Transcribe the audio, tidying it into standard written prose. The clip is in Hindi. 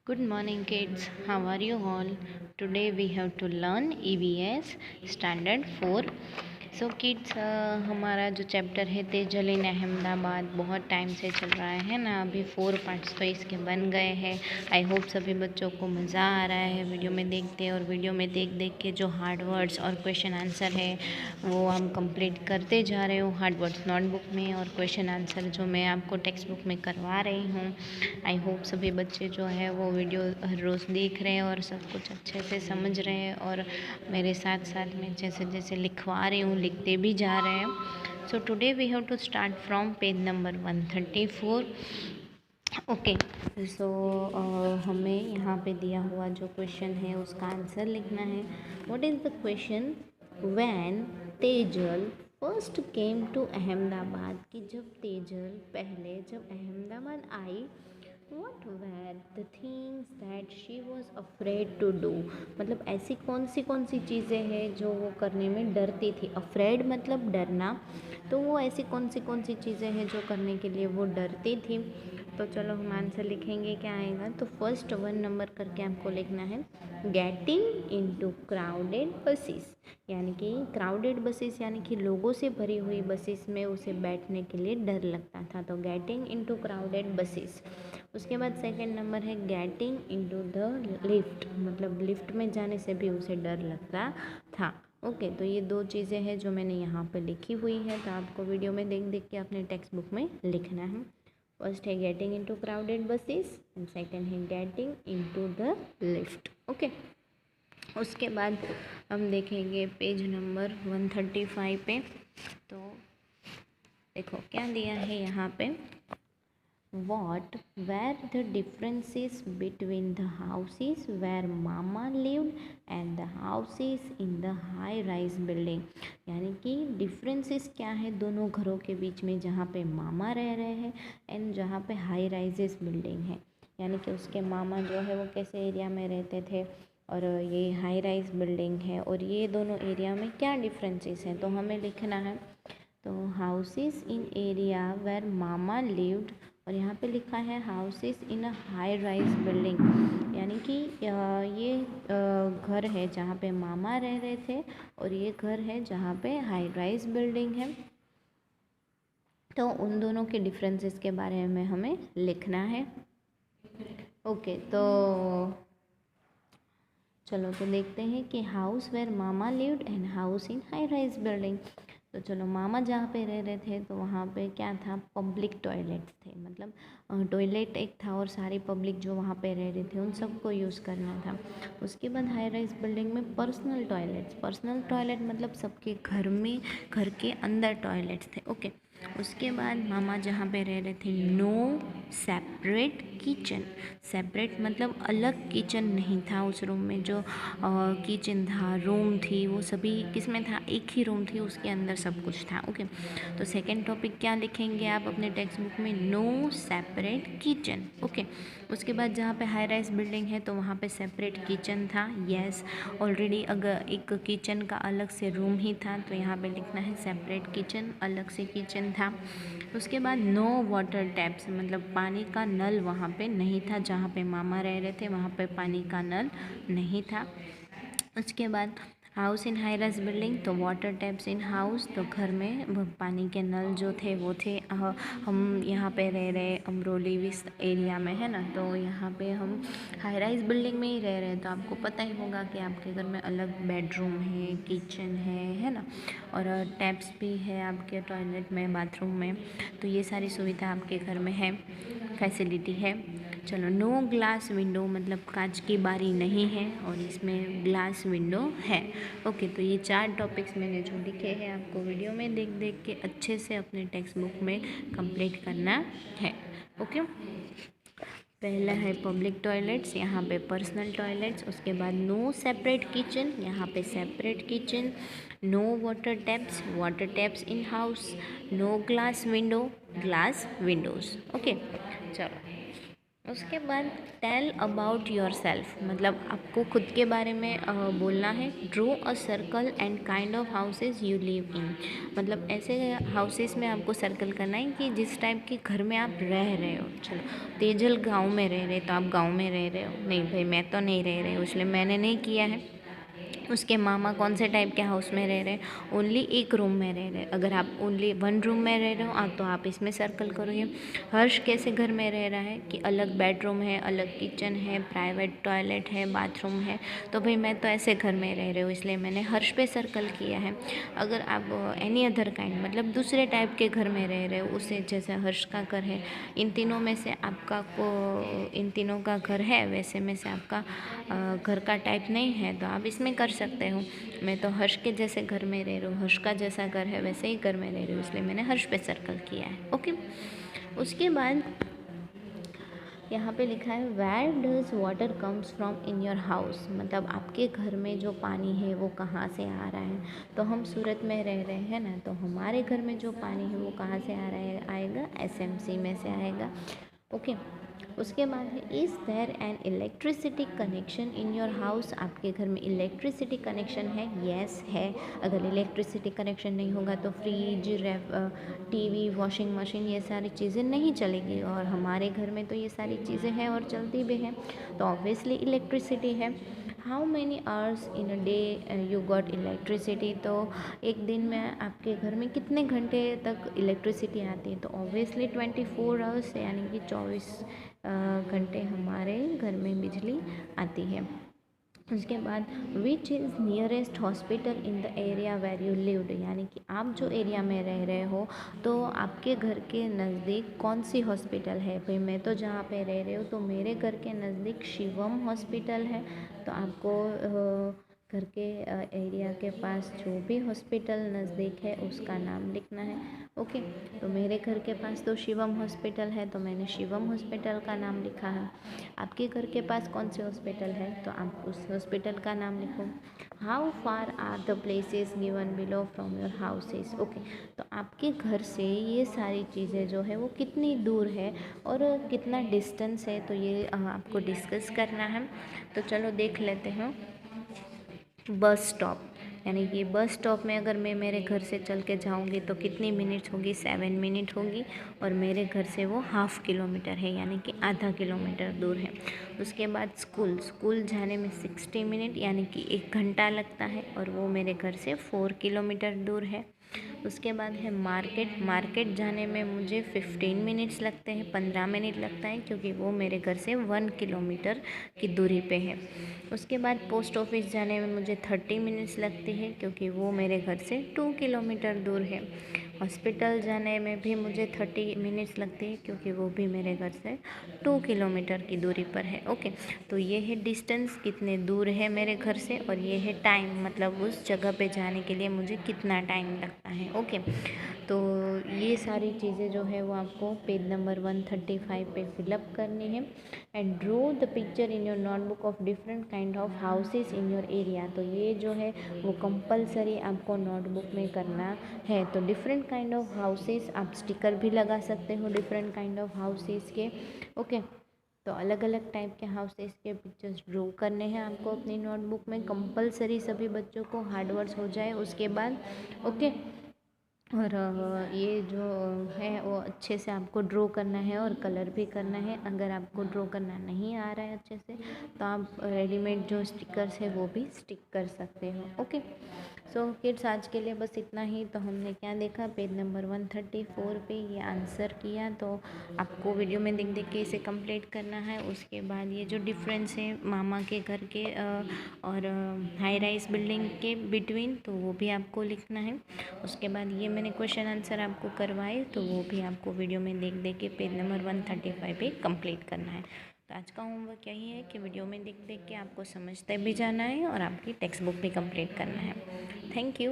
Good morning, kids. How are you all? Today we have to learn EVS Standard 4. So kids हमारा जो चैप्टर है तेजल इन अहमदाबाद बहुत टाइम से चल रहा है ना। अभी 4 पार्ट्स तो इसके बन गए हैं। आई होप सभी बच्चों को मज़ा आ रहा है वीडियो में देखते, और वीडियो में देख देख के जो हार्ड वर्ड्स और क्वेश्चन आंसर है वो हम कंप्लीट करते जा रहे हो हार्ड वर्ड्स नोटबुक में, और क्वेश्चन आंसर जो मैं आपको टेक्स्ट बुक में करवा रही हूँ। आई होप सभी बच्चे जो है वो वीडियो हर रोज़ देख रहे हैं और सब कुछ अच्छे से समझ रहे हैं, और मेरे साथ साथ में जैसे जैसे लिखवा रही हूँ लिखते भी जा रहे हैं। So today we have to start from page number 134। Okay, so हमें यहाँ पे दिया हुआ जो क्वेश्चन है उसका आंसर लिखना है। What is the question? When Tejal first came to Ahmedabad, कि जब तेजल पहले जब अहमदाबाद आई, what were the things that she was afraid to do, मतलब ऐसी कौन सी चीज़ें हैं जो वो करने में डरती थी। अफ्रेड मतलब डरना, तो वो ऐसी कौन सी चीज़ें हैं जो करने के लिए वो डरती थी। तो चलो हम आंसर लिखेंगे, क्या आएगा। तो फर्स्ट 1 नंबर करके आपको लिखना है गेटिंग इनटू क्राउडेड बसेस, यानी कि क्राउडेड बसेस यानी कि लोगों से भरी हुई बसेस में उसे बैठने के लिए डर लगता था, तो गेटिंग इनटू क्राउडेड बसेस। उसके बाद सेकंड नंबर है गेटिंग इनटू द लिफ्ट, मतलब लिफ्ट में जाने से भी उसे डर लगता था। ओके, तो ये दो चीज़ें हैं जो मैंने यहाँ पे लिखी हुई है, तो आपको वीडियो में देख देख के अपने टेक्स्ट बुक में लिखना है। फर्स्ट है getting into crowded buses and second है getting into the lift. Okay, उसके बाद हम देखेंगे पेज नंबर 135 पे। तो देखो क्या दिया है यहाँ पे। What were the differences between the houses where Mama lived and the houses in the high-rise building? यानी कि डिफरेंसेस क्या है दोनों घरों के बीच में, जहाँ पे मामा रह रहे हैं एंड जहाँ पे हाई राइजेस बिल्डिंग है। यानी कि उसके मामा जो है वो कैसे एरिया में रहते थे और ये हाई राइज बिल्डिंग है, और ये दोनों एरिया में क्या डिफरेंसेस हैं, तो हमें लिखना है। तो houses in area where mama lived, और यहाँ पे लिखा है houses in a high rise building, यानी कि ये घर है जहाँ पे मामा रह रहे थे, और ये घर है जहाँ पे हाई राइज बिल्डिंग है। तो उन दोनों के डिफरेंसेस के बारे में हमें लिखना है। ओके, तो चलो तो देखते हैं कि house where mama lived and house in high rise building. तो चलो, मामा जहाँ पे रह रहे थे तो वहाँ पे क्या था, पब्लिक टॉयलेट्स थे, मतलब टॉयलेट एक था और सारी पब्लिक जो वहाँ पे रह रही थी उन सबको यूज़ करना था। उसके बाद हाई राइज बिल्डिंग में पर्सनल टॉयलेट मतलब सबके घर में, घर के अंदर टॉयलेट्स थे। ओके, उसके बाद मामा जहाँ पे रह रहे थे, नो सेपरेट किचन, सेपरेट मतलब अलग किचन नहीं था उस रूम में। जो किचन था, रूम थी, वो सभी किस में था, एक ही रूम थी, उसके अंदर सब कुछ था। ओके, तो सेकंड टॉपिक क्या लिखेंगे आप अपने टेक्स्ट बुक में, नो सेपरेट किचन। ओके, उसके बाद जहाँ पे हाई राइज बिल्डिंग है तो वहाँ पे सेपरेट किचन था। यस, ऑलरेडी अगर एक किचन का अलग से रूम ही था तो यहाँ पे लिखना है सेपरेट किचन, अलग से किचन था। उसके बाद नो वाटर टैप्स, मतलब पानी का नल वहाँ पे नहीं था, जहाँ पे मामा रह रहे थे वहाँ पे पानी का नल नहीं था। उसके बाद house in high rise building, तो वाटर टैप्स इन हाउस, तो घर में पानी के नल जो थे वो थे। हम यहाँ पे रह रहे अमरोली विस एरिया में है ना, तो यहाँ पे हम हाई राइज बिल्डिंग में ही रह रहे हैं, तो आपको पता ही होगा कि आपके घर में अलग बेडरूम है, किचन है ना, और टैप्स भी है आपके टॉयलेट में, बाथरूम में, तो ये सारी सुविधा आपके घर में है, फैसिलिटी है। चलो, नो ग्लास विंडो मतलब कांच की बारी नहीं है, और इसमें ग्लास विंडो है। ओके, तो ये 4 टॉपिक्स मैंने जो लिखे हैं आपको वीडियो में देख देख के अच्छे से अपने टेक्स्ट बुक में कंप्लीट करना है। ओके, पहला है पब्लिक टॉयलेट्स, यहाँ पे पर्सनल टॉयलेट्स। उसके बाद नो सेपरेट किचन, यहाँ पे separate kitchen. No water taps in house. No glass window, glass windows. Okay, चलो उसके बाद टेल अबाउट योर सेल्फ, मतलब आपको खुद के बारे में बोलना है। Draw a circle and kind of houses you live in, मतलब ऐसे हाउसेस में आपको सर्कल करना है कि जिस टाइप के घर में आप रह रहे हो। चलो, तेजल गांव में रह रहे तो आप गांव में रह रहे हो, नहीं भाई मैं तो नहीं रह रही हूँ इसलिए मैंने नहीं किया है। उसके मामा कौन से टाइप के हाउस में रह रहे हैं, ओनली एक रूम में रह रहे हैं। अगर आप ओनली वन रूम में रह रहे हो तो आप इसमें सर्कल करोगे। हर्ष कैसे घर में रह रहा है कि अलग बेडरूम है, अलग किचन है, प्राइवेट टॉयलेट है, बाथरूम है, तो भाई मैं तो ऐसे घर में रह रही हूँ इसलिए मैंने हर्ष पे सर्कल किया है। अगर आप एनी अदर काइंड मतलब दूसरे टाइप के घर में रह रहे हो, उसे जैसे हर्ष का घर है, इन तीनों में से आपका इन तीनों का घर है वैसे में से आपका घर का टाइप नहीं है तो आप इसमें कर सकते हो। मैं तो हर्ष के जैसे घर में रह रही हूँ, हर्ष का जैसा घर है वैसे ही घर में रह रही हूँ इसलिए मैंने हर्ष पे सर्कल किया है। ओके, उसके बाद यहाँ पे लिखा है where does water comes from in your house, मतलब आपके घर में जो पानी है वो कहाँ से आ रहा है। तो हम सूरत में रह रहे हैं ना, तो हमारे घर में जो पानी है वो कहाँ से आ रहा है, आएगा एसएमसी में से आएगा। ओके, उसके बाद है is there an electricity connection in your house, आपके घर में इलेक्ट्रिसिटी कनेक्शन है। येस है। अगर इलेक्ट्रिसिटी कनेक्शन नहीं होगा तो फ्रिज, टीवी, वॉशिंग मशीन ये सारी चीज़ें नहीं चलेगी, और हमारे घर में तो ये सारी चीज़ें हैं और चलती भी हैं, तो ऑब्वियसली इलेक्ट्रिसिटी है। How many hours in a day you got electricity, तो एक दिन में आपके घर में कितने घंटे तक इलेक्ट्रिसिटी आती है, तो ऑब्वियसली 24 आवर्स, यानी कि 24 घंटे हमारे घर में बिजली आती है। उसके बाद which is nearest hospital in the area where you lived, यानी कि आप जो एरिया में रह रहे हो तो आपके घर के नज़दीक कौन सी हॉस्पिटल है। भाई मैं तो जहाँ पे रह रही हूँ तो मेरे घर के नज़दीक शिवम हॉस्पिटल है, तो आपको घर के एरिया के पास जो भी हॉस्पिटल नज़दीक है उसका नाम लिखना है। ओके, तो मेरे घर के पास तो शिवम हॉस्पिटल है तो मैंने शिवम हॉस्पिटल का नाम लिखा है। आपके घर के पास कौन से हॉस्पिटल है तो आप उस हॉस्पिटल का नाम लिखो। How far are the places given below from your houses. Okay, तो आपके घर से ये सारी चीज़ें जो है वो कितनी दूर है और कितना डिस्टेंस है, तो ये आपको डिस्कस करना है। तो चलो देख लेते हैं। बस स्टॉप, यानी कि बस स्टॉप में अगर मैं मेरे घर से चल के जाऊँगी तो कितनी मिनट्स होगी, 7 मिनट होगी, और मेरे घर से वो 1/2 किलोमीटर है, यानी कि आधा किलोमीटर दूर है। उसके बाद स्कूल जाने में 60 मिनट यानी कि 1 घंटा लगता है, और वो मेरे घर से 4 किलोमीटर दूर है। उसके बाद है मार्केट जाने में मुझे 15 मिनट्स लगते हैं, 15 मिनट लगता है, क्योंकि वो मेरे घर से 1 किलोमीटर की दूरी पे है। उसके बाद पोस्ट ऑफिस जाने में मुझे 30 मिनट्स लगती है, क्योंकि वो मेरे घर से 2 किलोमीटर दूर है। हॉस्पिटल जाने में भी मुझे 30 मिनट्स लगती है, क्योंकि वो भी मेरे घर से 2 किलोमीटर की दूरी पर है। ओके, तो ये है डिस्टेंस, कितने दूर है मेरे घर से, और ये है टाइम, मतलब उस जगह पे जाने के लिए मुझे कितना टाइम लगता है। ओके, तो ये सारी चीज़ें जो है वो आपको पेज नंबर 135 पे फिलअप करनी है। And draw the picture in your notebook of different kind of houses in your area, तो ये जो है वो कंपलसरी आपको नोटबुक में करना है। तो डिफरेंट काइंड ऑफ हाउसेस, आप स्टिकर भी लगा सकते हो डिफरेंट काइंड ऑफ हाउसेस के। ओके, तो अलग अलग टाइप के हाउसेस के पिक्चर्स ड्रॉ करने हैं आपको अपनी नोटबुक में, कंपलसरी सभी बच्चों को, हार्ड वर्ड्स हो जाए उसके बाद। ओके, और ये जो है वो अच्छे से आपको ड्रॉ करना है और कलर भी करना है। अगर आपको ड्रॉ करना नहीं आ रहा है अच्छे से तो आप रेडीमेड जो स्टिकर्स है वो भी स्टिक कर सकते हो। ओके, सो किड्स आज के लिए बस इतना ही। तो हमने क्या देखा, पेज नंबर 134 पे ये आंसर किया, तो आपको वीडियो में देख देख के इसे कंप्लीट करना है। उसके बाद ये जो डिफरेंस है मामा के घर के और हाई राइज बिल्डिंग के बिटवीन, तो वो भी आपको लिखना है। उसके बाद ये मैंने क्वेश्चन आंसर आपको करवाए, तो वो भी आपको वीडियो में देख देख के पेज नंबर 135 पे कंप्लीट करना है। तो आज का होमवर्क यही है कि वीडियो में देख देख के आपको समझते भी जाना है और आपकी टेक्स्ट बुक भी कंप्लीट करना है। Thank you.